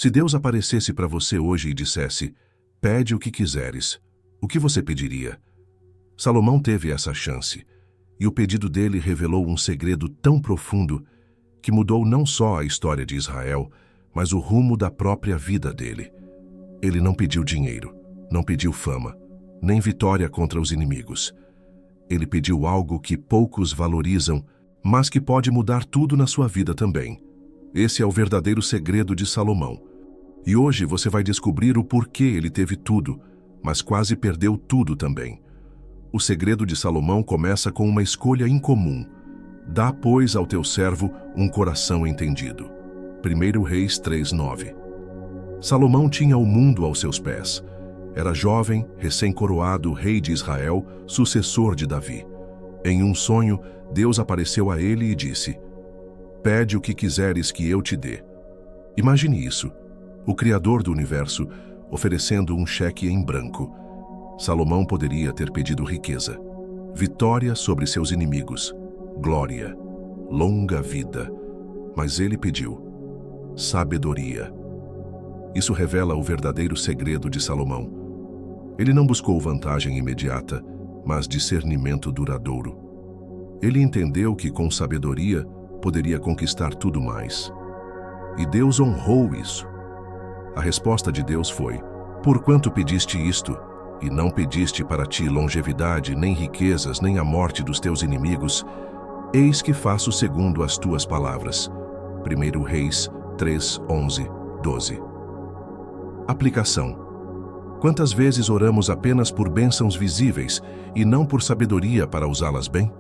Se Deus aparecesse para você hoje e dissesse, pede o que quiseres, o que você pediria? Salomão teve essa chance, e o pedido dele revelou um segredo tão profundo que mudou não só a história de Israel, mas o rumo da própria vida dele. Ele não pediu dinheiro, não pediu fama, nem vitória contra os inimigos. Ele pediu algo que poucos valorizam, mas que pode mudar tudo na sua vida também. Esse é o verdadeiro segredo de Salomão. E hoje você vai descobrir o porquê ele teve tudo, mas quase perdeu tudo também. O segredo de Salomão começa com uma escolha incomum. Dá, pois, ao teu servo um coração entendido. 1 Reis 3:9. Salomão tinha o mundo aos seus pés. Era jovem, recém-coroado rei de Israel, sucessor de Davi. Em um sonho, Deus apareceu a ele e disse, pede o que quiseres que eu te dê. Imagine isso, o Criador do universo oferecendo um cheque em branco. Salomão poderia ter pedido riqueza, vitória sobre seus inimigos, glória, longa vida, mas ele pediu sabedoria. Isso revela o verdadeiro segredo de Salomão. Ele não buscou vantagem imediata, mas discernimento duradouro. Ele entendeu que com sabedoria poderia conquistar tudo mais. E Deus honrou isso. A resposta de Deus foi, porquanto pediste isto, e não pediste para ti longevidade, nem riquezas, nem a morte dos teus inimigos, eis que faço segundo as tuas palavras. 1 Reis 3:11-12. Aplicação. Quantas vezes oramos apenas por bênçãos visíveis e não por sabedoria para usá-las bem?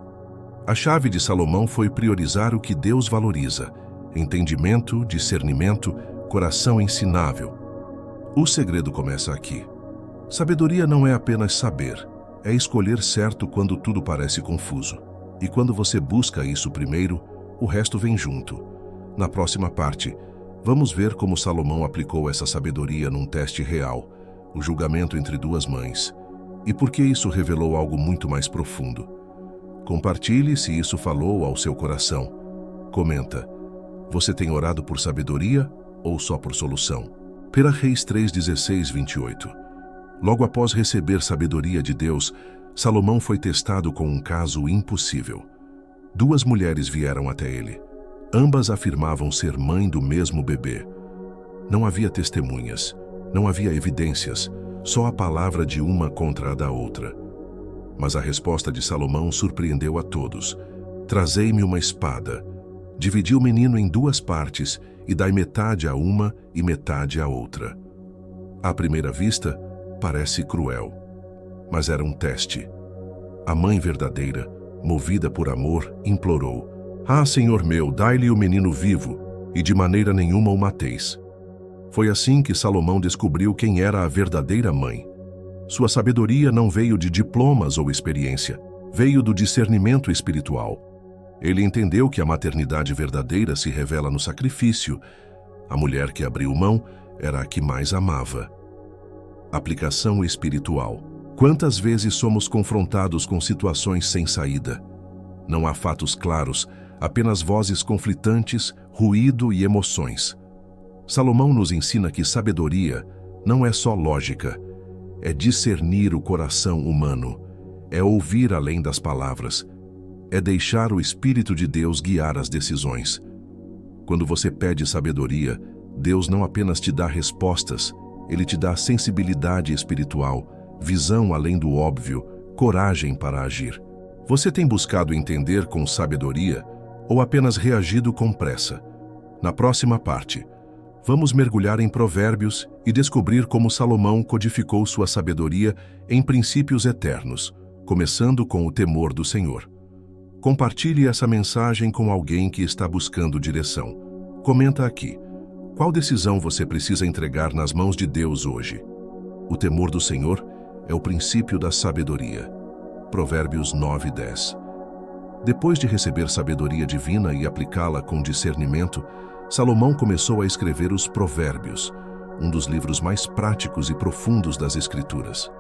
A chave de Salomão foi priorizar o que Deus valoriza: entendimento, discernimento, coração ensinável. O segredo começa aqui. Sabedoria não é apenas saber, é escolher certo quando tudo parece confuso. E quando você busca isso primeiro, o resto vem junto. Na próxima parte, vamos ver como Salomão aplicou essa sabedoria num teste real, o julgamento entre duas mães, e por que isso revelou algo muito mais profundo. Compartilhe se isso falou ao seu coração. Comenta, você tem orado por sabedoria ou só por solução? 1 Reis 3:16-28. Logo após receber sabedoria de Deus, Salomão foi testado com um caso impossível. Duas mulheres vieram até ele. Ambas afirmavam ser mãe do mesmo bebê. Não havia testemunhas, não havia evidências, só a palavra de uma contra a da outra. Mas a resposta de Salomão surpreendeu a todos. Trazei-me uma espada. Dividi o menino em duas partes e dai metade a uma e metade à outra. À primeira vista, parece cruel, mas era um teste. A mãe verdadeira, movida por amor, implorou, ah, Senhor meu, dai-lhe o menino vivo, e de maneira nenhuma o mateis. Foi assim que Salomão descobriu quem era a verdadeira mãe. Sua sabedoria não veio de diplomas ou experiência, veio do discernimento espiritual. Ele entendeu que a maternidade verdadeira se revela no sacrifício. A mulher que abriu mão era a que mais amava. Aplicação espiritual. Quantas vezes somos confrontados com situações sem saída? Não há fatos claros, apenas vozes conflitantes, ruído e emoções. Salomão nos ensina que sabedoria não é só lógica, é discernir o coração humano, é ouvir além das palavras, é deixar o Espírito de Deus guiar as decisões. Quando você pede sabedoria, Deus não apenas te dá respostas, Ele te dá sensibilidade espiritual, visão além do óbvio, coragem para agir. Você tem buscado entender com sabedoria ou apenas reagido com pressa? Na próxima parte, vamos mergulhar em Provérbios e descobrir como Salomão codificou sua sabedoria em princípios eternos, começando com o temor do Senhor. Compartilhe essa mensagem com alguém que está buscando direção. Comenta aqui, qual decisão você precisa entregar nas mãos de Deus hoje? O temor do Senhor é o princípio da sabedoria. Provérbios 9:10. Depois de receber sabedoria divina e aplicá-la com discernimento, Salomão começou a escrever os Provérbios, um dos livros mais práticos e profundos das Escrituras.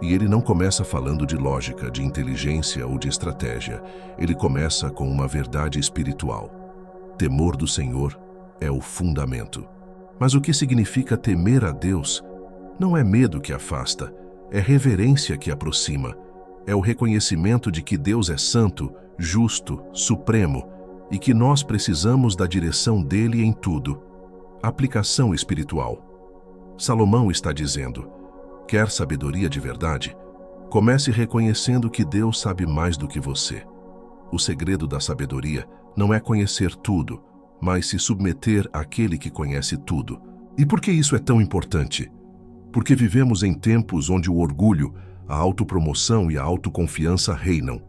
E ele não começa falando de lógica, de inteligência ou de estratégia. Ele começa com uma verdade espiritual. Temor do Senhor é o fundamento. Mas o que significa temer a Deus não é medo que afasta, é reverência que aproxima. É o reconhecimento de que Deus é santo, justo, supremo e que nós precisamos da direção dele em tudo. Aplicação espiritual. Salomão está dizendo: quer sabedoria de verdade? Comece reconhecendo que Deus sabe mais do que você. O segredo da sabedoria não é conhecer tudo, mas se submeter àquele que conhece tudo. E por que isso é tão importante? Porque vivemos em tempos onde o orgulho, a autopromoção e a autoconfiança reinam.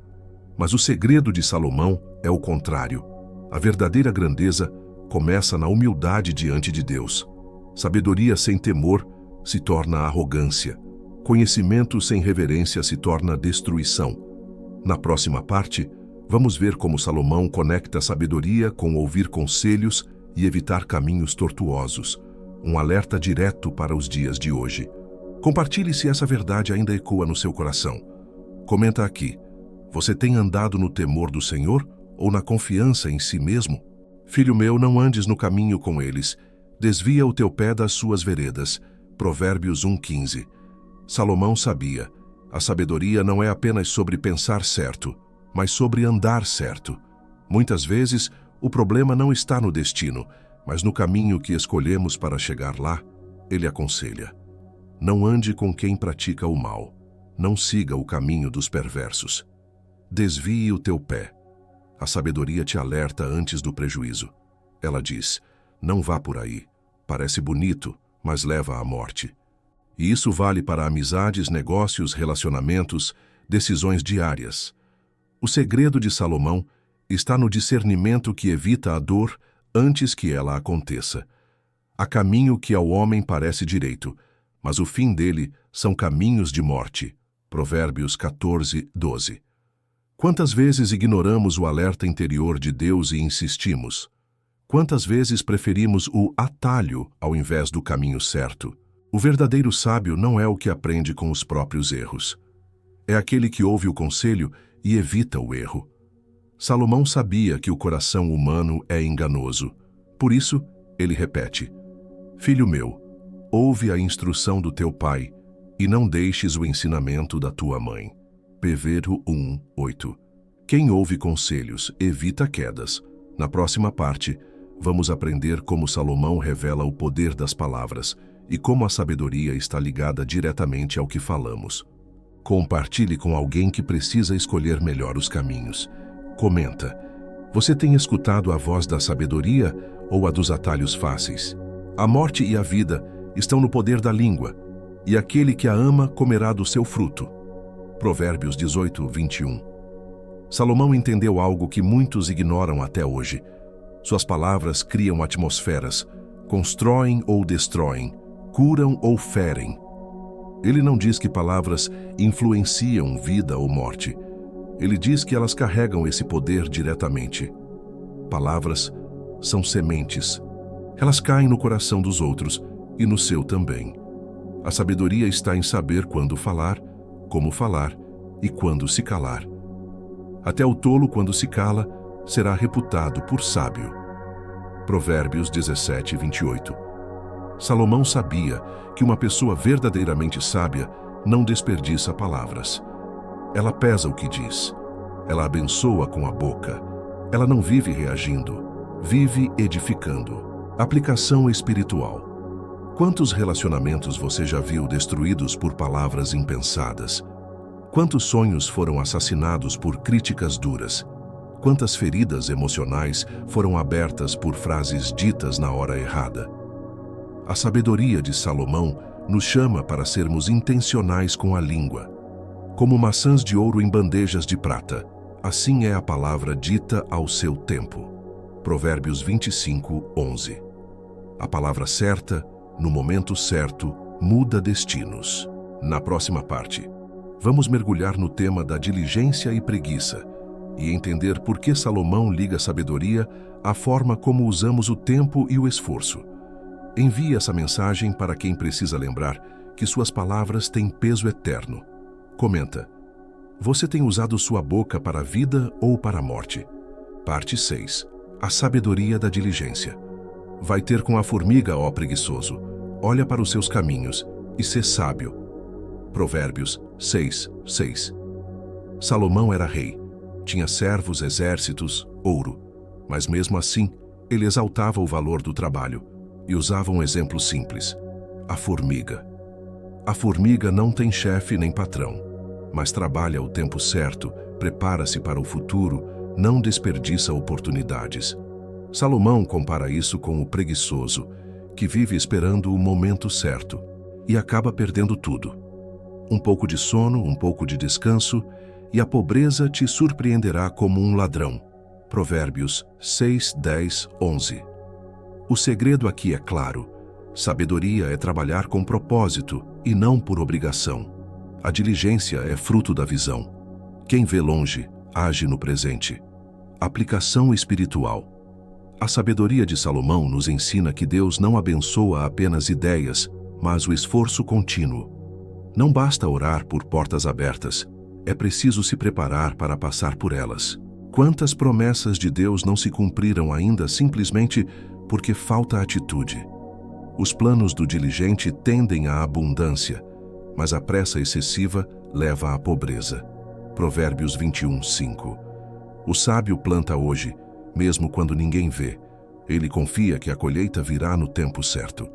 Mas o segredo de Salomão é o contrário. A verdadeira grandeza começa na humildade diante de Deus. Sabedoria sem temor se torna arrogância. Conhecimento sem reverência se torna destruição. Na próxima parte, vamos ver como Salomão conecta a sabedoria com ouvir conselhos e evitar caminhos tortuosos. Um alerta direto para os dias de hoje. Compartilhe se essa verdade ainda ecoa no seu coração. Comenta aqui: você tem andado no temor do Senhor ou na confiança em si mesmo? Filho meu, não andes no caminho com eles. Desvia o teu pé das suas veredas. Provérbios 1:15. Salomão sabia: a sabedoria não é apenas sobre pensar certo, mas sobre andar certo. Muitas vezes, o problema não está no destino, mas no caminho que escolhemos para chegar lá. Ele aconselha: não ande com quem pratica o mal. Não siga o caminho dos perversos. Desvie o teu pé. A sabedoria te alerta antes do prejuízo. Ela diz: não vá por aí. Parece bonito, mas leva à morte. E isso vale para amizades, negócios, relacionamentos, decisões diárias. O segredo de Salomão está no discernimento que evita a dor antes que ela aconteça. Há caminho que ao homem parece direito, mas o fim dele são caminhos de morte. Provérbios 14:12. Quantas vezes ignoramos o alerta interior de Deus e insistimos? Quantas vezes preferimos o atalho ao invés do caminho certo? O verdadeiro sábio não é o que aprende com os próprios erros. É aquele que ouve o conselho e evita o erro. Salomão sabia que o coração humano é enganoso. Por isso, ele repete: filho meu, ouve a instrução do teu pai e não deixes o ensinamento da tua mãe. Provérbios 1:8. Quem ouve conselhos evita quedas. Na próxima parte, vamos aprender como Salomão revela o poder das palavras e como a sabedoria está ligada diretamente ao que falamos. Compartilhe com alguém que precisa escolher melhor os caminhos. Comenta: você tem escutado a voz da sabedoria ou a dos atalhos fáceis? A morte e a vida estão no poder da língua, e aquele que a ama comerá do seu fruto. Provérbios 18:21. Salomão entendeu algo que muitos ignoram até hoje. Suas palavras criam atmosferas, constroem ou destroem, curam ou ferem. Ele não diz que palavras influenciam vida ou morte. Ele diz que elas carregam esse poder diretamente. Palavras são sementes. Elas caem no coração dos outros e no seu também. A sabedoria está em saber quando falar, como falar e quando se calar. Até o tolo, quando se cala, será reputado por sábio. Provérbios 17:28. Salomão sabia que uma pessoa verdadeiramente sábia não desperdiça palavras. Ela pesa o que diz. Ela abençoa com a boca. Ela não vive reagindo, vive edificando. Aplicação espiritual. Quantos relacionamentos você já viu destruídos por palavras impensadas? Quantos sonhos foram assassinados por críticas duras? Quantas feridas emocionais foram abertas por frases ditas na hora errada? A sabedoria de Salomão nos chama para sermos intencionais com a língua. Como maçãs de ouro em bandejas de prata, assim é a palavra dita ao seu tempo. Provérbios 25:11. A palavra certa, no momento certo, muda destinos. Na próxima parte, vamos mergulhar no tema da diligência e preguiça e entender por que Salomão liga a sabedoria à forma como usamos o tempo e o esforço. Envie essa mensagem para quem precisa lembrar que suas palavras têm peso eterno. Comenta: você tem usado sua boca para a vida ou para a morte? Parte 6. A sabedoria da diligência. Vai ter com a formiga, ó preguiçoso. Olha para os seus caminhos e sê sábio. Provérbios 6, 6. Salomão era rei. Tinha servos, exércitos, ouro. Mas mesmo assim, ele exaltava o valor do trabalho e usava um exemplo simples: a formiga. A formiga não tem chefe nem patrão, mas trabalha o tempo certo, prepara-se para o futuro, não desperdiça oportunidades. Salomão compara isso com o preguiçoso, que vive esperando o momento certo e acaba perdendo tudo. Um pouco de sono, um pouco de descanso, e a pobreza te surpreenderá como um ladrão. Provérbios 6, 10, 11. O segredo aqui é claro. Sabedoria é trabalhar com propósito e não por obrigação. A diligência é fruto da visão. Quem vê longe, age no presente. Aplicação espiritual. A sabedoria de Salomão nos ensina que Deus não abençoa apenas ideias, mas o esforço contínuo. Não basta orar por portas abertas, é preciso se preparar para passar por elas. Quantas promessas de Deus não se cumpriram ainda simplesmente porque falta atitude? Os planos do diligente tendem à abundância, mas a pressa excessiva leva à pobreza. Provérbios 21, 5. O sábio planta hoje, mesmo quando ninguém vê. Ele confia que a colheita virá no tempo certo.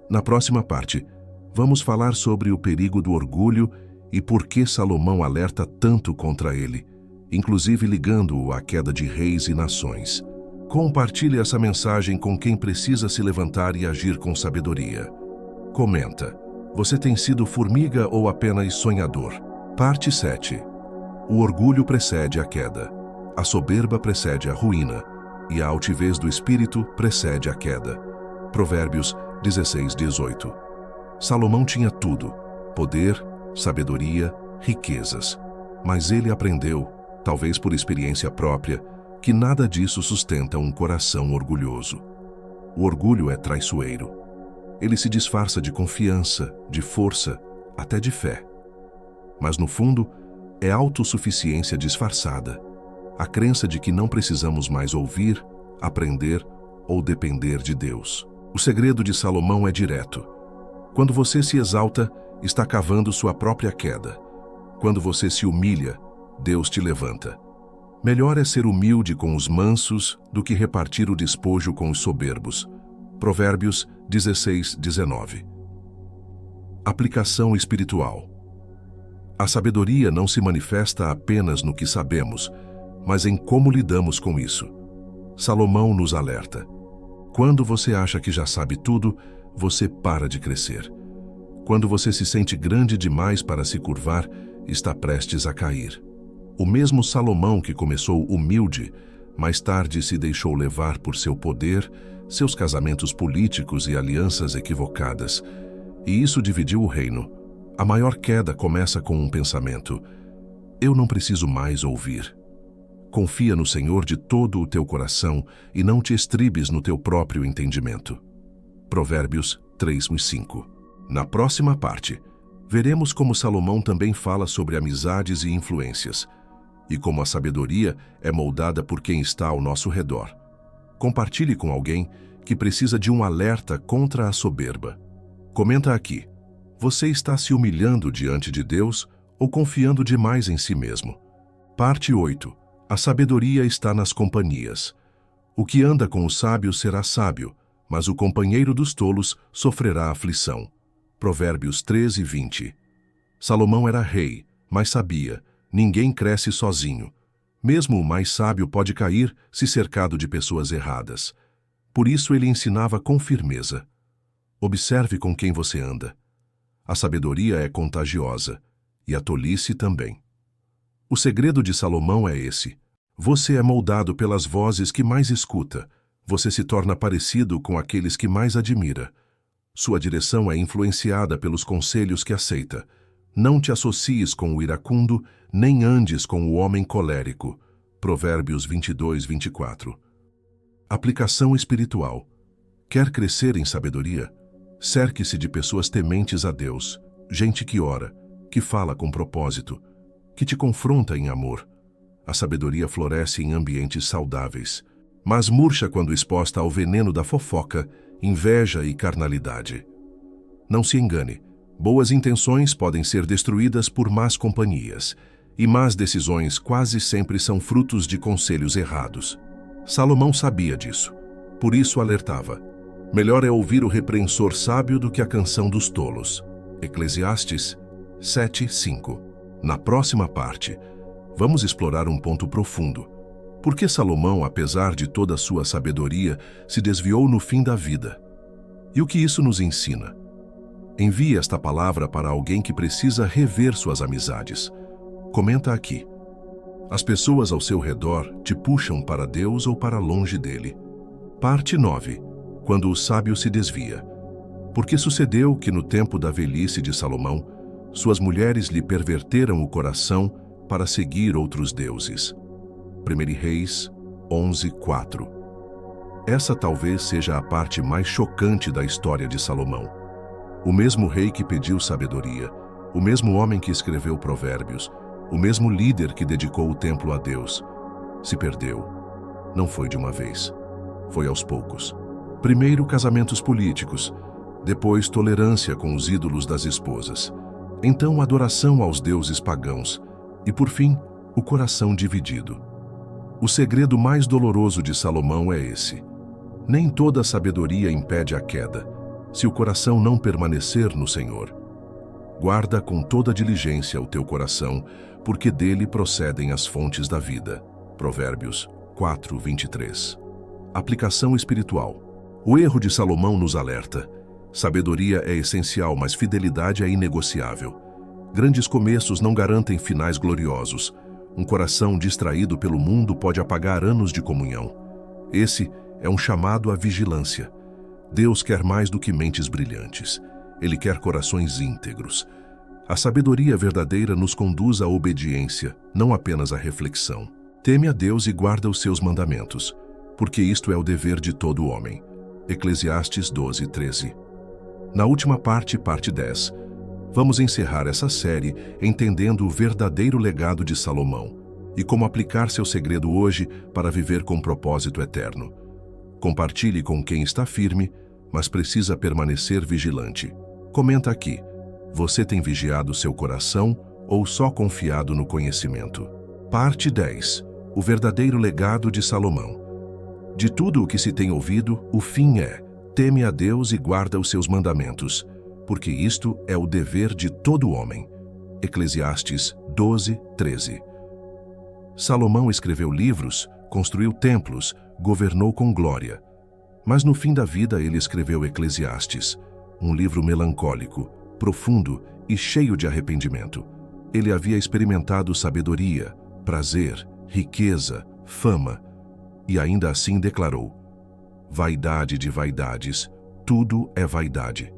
Na próxima parte, vamos falar sobre o perigo do orgulho e por que Salomão alerta tanto contra ele, inclusive ligando-o à queda de reis e nações. Compartilhe essa mensagem com quem precisa se levantar e agir com sabedoria. Comenta: você tem sido formiga ou apenas sonhador? Parte 7. O orgulho precede a queda. A soberba precede a ruína. E a altivez do espírito precede a queda. Provérbios 16, 18. Salomão tinha tudo: poder, sabedoria, riquezas. Mas ele aprendeu, talvez por experiência própria, que nada disso sustenta um coração orgulhoso. O orgulho é traiçoeiro. Ele se disfarça de confiança, de força, até de fé. Mas no fundo, é autossuficiência disfarçada. A crença de que não precisamos mais ouvir, aprender ou depender de Deus. O segredo de Salomão é direto. Quando você se exalta, está cavando sua própria queda. Quando você se humilha, Deus te levanta. Melhor é ser humilde com os mansos do que repartir o despojo com os soberbos. Provérbios 16, 19. Aplicação espiritual. A sabedoria não se manifesta apenas no que sabemos, mas em como lidamos com isso. Salomão nos alerta: quando você acha que já sabe tudo, você para de crescer. Quando você se sente grande demais para se curvar, está prestes a cair. O mesmo Salomão que começou humilde, mais tarde se deixou levar por seu poder, seus casamentos políticos e alianças equivocadas. E isso dividiu o reino. A maior queda começa com um pensamento: eu não preciso mais ouvir. Confia no Senhor de todo o teu coração e não te estribes no teu próprio entendimento. Provérbios 3, 5. Na próxima parte, veremos como Salomão também fala sobre amizades e influências, e como a sabedoria é moldada por quem está ao nosso redor. Compartilhe com alguém que precisa de um alerta contra a soberba. Comenta aqui: você está se humilhando diante de Deus ou confiando demais em si mesmo? Parte 8. A sabedoria está nas companhias. O que anda com os sábios será sábio, mas o companheiro dos tolos sofrerá aflição. Provérbios 13, 20. Salomão era rei, mas sabia: ninguém cresce sozinho. Mesmo o mais sábio pode cair se cercado de pessoas erradas. Por isso ele ensinava com firmeza: observe com quem você anda. A sabedoria é contagiosa, e a tolice também. O segredo de Salomão é esse: você é moldado pelas vozes que mais escuta, você se torna parecido com aqueles que mais admira. Sua direção é influenciada pelos conselhos que aceita. Não te associes com o iracundo, nem andes com o homem colérico. Provérbios 22, 24. Aplicação espiritual. Quer crescer em sabedoria? Cerque-se de pessoas tementes a Deus, gente que ora, que fala com propósito, que te confronta em amor. A sabedoria floresce em ambientes saudáveis. mas murcha quando exposta ao veneno da fofoca, inveja e carnalidade. Não se engane, boas intenções podem ser destruídas por más companhias, e más decisões quase sempre são frutos de conselhos errados. Salomão sabia disso, por isso alertava: melhor é ouvir o repreensor sábio do que a canção dos tolos. Eclesiastes 7:5. Na próxima parte, vamos explorar um ponto profundo. Por que Salomão, apesar de toda a sua sabedoria, se desviou no fim da vida? E o que isso nos ensina? Envie esta palavra para alguém que precisa rever suas amizades. Comenta aqui. As pessoas ao seu redor te puxam para Deus ou para longe dele. Parte 9. Quando o sábio se desvia. Porque sucedeu que no tempo da velhice de Salomão, suas mulheres lhe perverteram o coração para seguir outros deuses. 1 Reis 11:4. Essa talvez seja a parte mais chocante da história de Salomão. O mesmo rei que pediu sabedoria, o mesmo homem que escreveu Provérbios, o mesmo líder que dedicou o templo a Deus, se perdeu. Não foi de uma vez, foi aos poucos. Primeiro, casamentos políticos, depois tolerância com os ídolos das esposas, então adoração aos deuses pagãos e, por fim, o coração dividido. O segredo mais doloroso de Salomão é esse: nem toda sabedoria impede a queda, se o coração não permanecer no Senhor. Guarda com toda diligência o teu coração, porque dele procedem as fontes da vida. Provérbios 4:23. Aplicação espiritual. O erro de Salomão nos alerta: sabedoria é essencial, mas fidelidade é inegociável. Grandes começos não garantem finais gloriosos. Um coração distraído pelo mundo pode apagar anos de comunhão. Esse é um chamado à vigilância. Deus quer mais do que mentes brilhantes. Ele quer corações íntegros. A sabedoria verdadeira nos conduz à obediência, não apenas à reflexão. Teme a Deus e guarda os seus mandamentos, porque isto é o dever de todo homem. Eclesiastes 12:13. Na última parte 10, vamos encerrar essa série entendendo o verdadeiro legado de Salomão e como aplicar seu segredo hoje para viver com propósito eterno. Compartilhe com quem está firme, mas precisa permanecer vigilante. Comenta aqui: você tem vigiado seu coração ou só confiado no conhecimento? Parte 10. O verdadeiro legado de Salomão. De tudo o que se tem ouvido, o fim é: teme a Deus e guarda os seus mandamentos, porque isto é o dever de todo homem. Eclesiastes 12:13. Salomão escreveu livros, construiu templos, governou com glória. Mas no fim da vida ele escreveu Eclesiastes, um livro melancólico, profundo e cheio de arrependimento. Ele havia experimentado sabedoria, prazer, riqueza, fama, e ainda assim declarou: vaidade de vaidades, tudo é vaidade.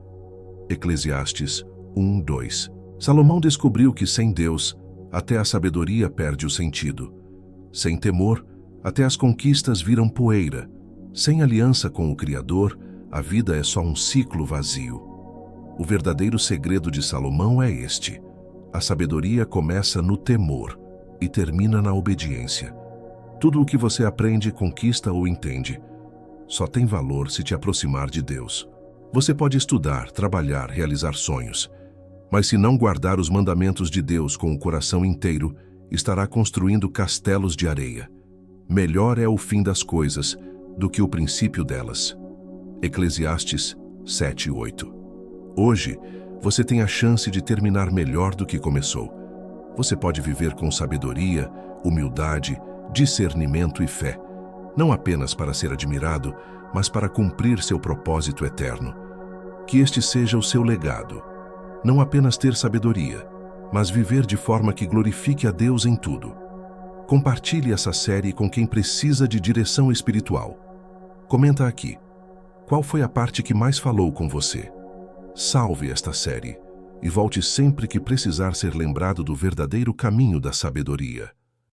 Eclesiastes 1:2. Salomão descobriu que sem Deus, até a sabedoria perde o sentido. Sem temor, até as conquistas viram poeira. Sem aliança com o Criador, a vida é só um ciclo vazio. O verdadeiro segredo de Salomão é este: a sabedoria começa no temor e termina na obediência. Tudo o que você aprende, conquista ou entende só tem valor se te aproximar de Deus. Você pode estudar, trabalhar, realizar sonhos, mas se não guardar os mandamentos de Deus com o coração inteiro, estará construindo castelos de areia. Melhor é o fim das coisas do que o princípio delas. Eclesiastes 7:8. Hoje, você tem a chance de terminar melhor do que começou. Você pode viver com sabedoria, humildade, discernimento e fé, não apenas para ser admirado, mas para cumprir seu propósito eterno. Que este seja o seu legado. Não apenas ter sabedoria, mas viver de forma que glorifique a Deus em tudo. Compartilhe essa série com quem precisa de direção espiritual. Comenta aqui: qual foi a parte que mais falou com você? Salve esta série e volte sempre que precisar ser lembrado do verdadeiro caminho da sabedoria.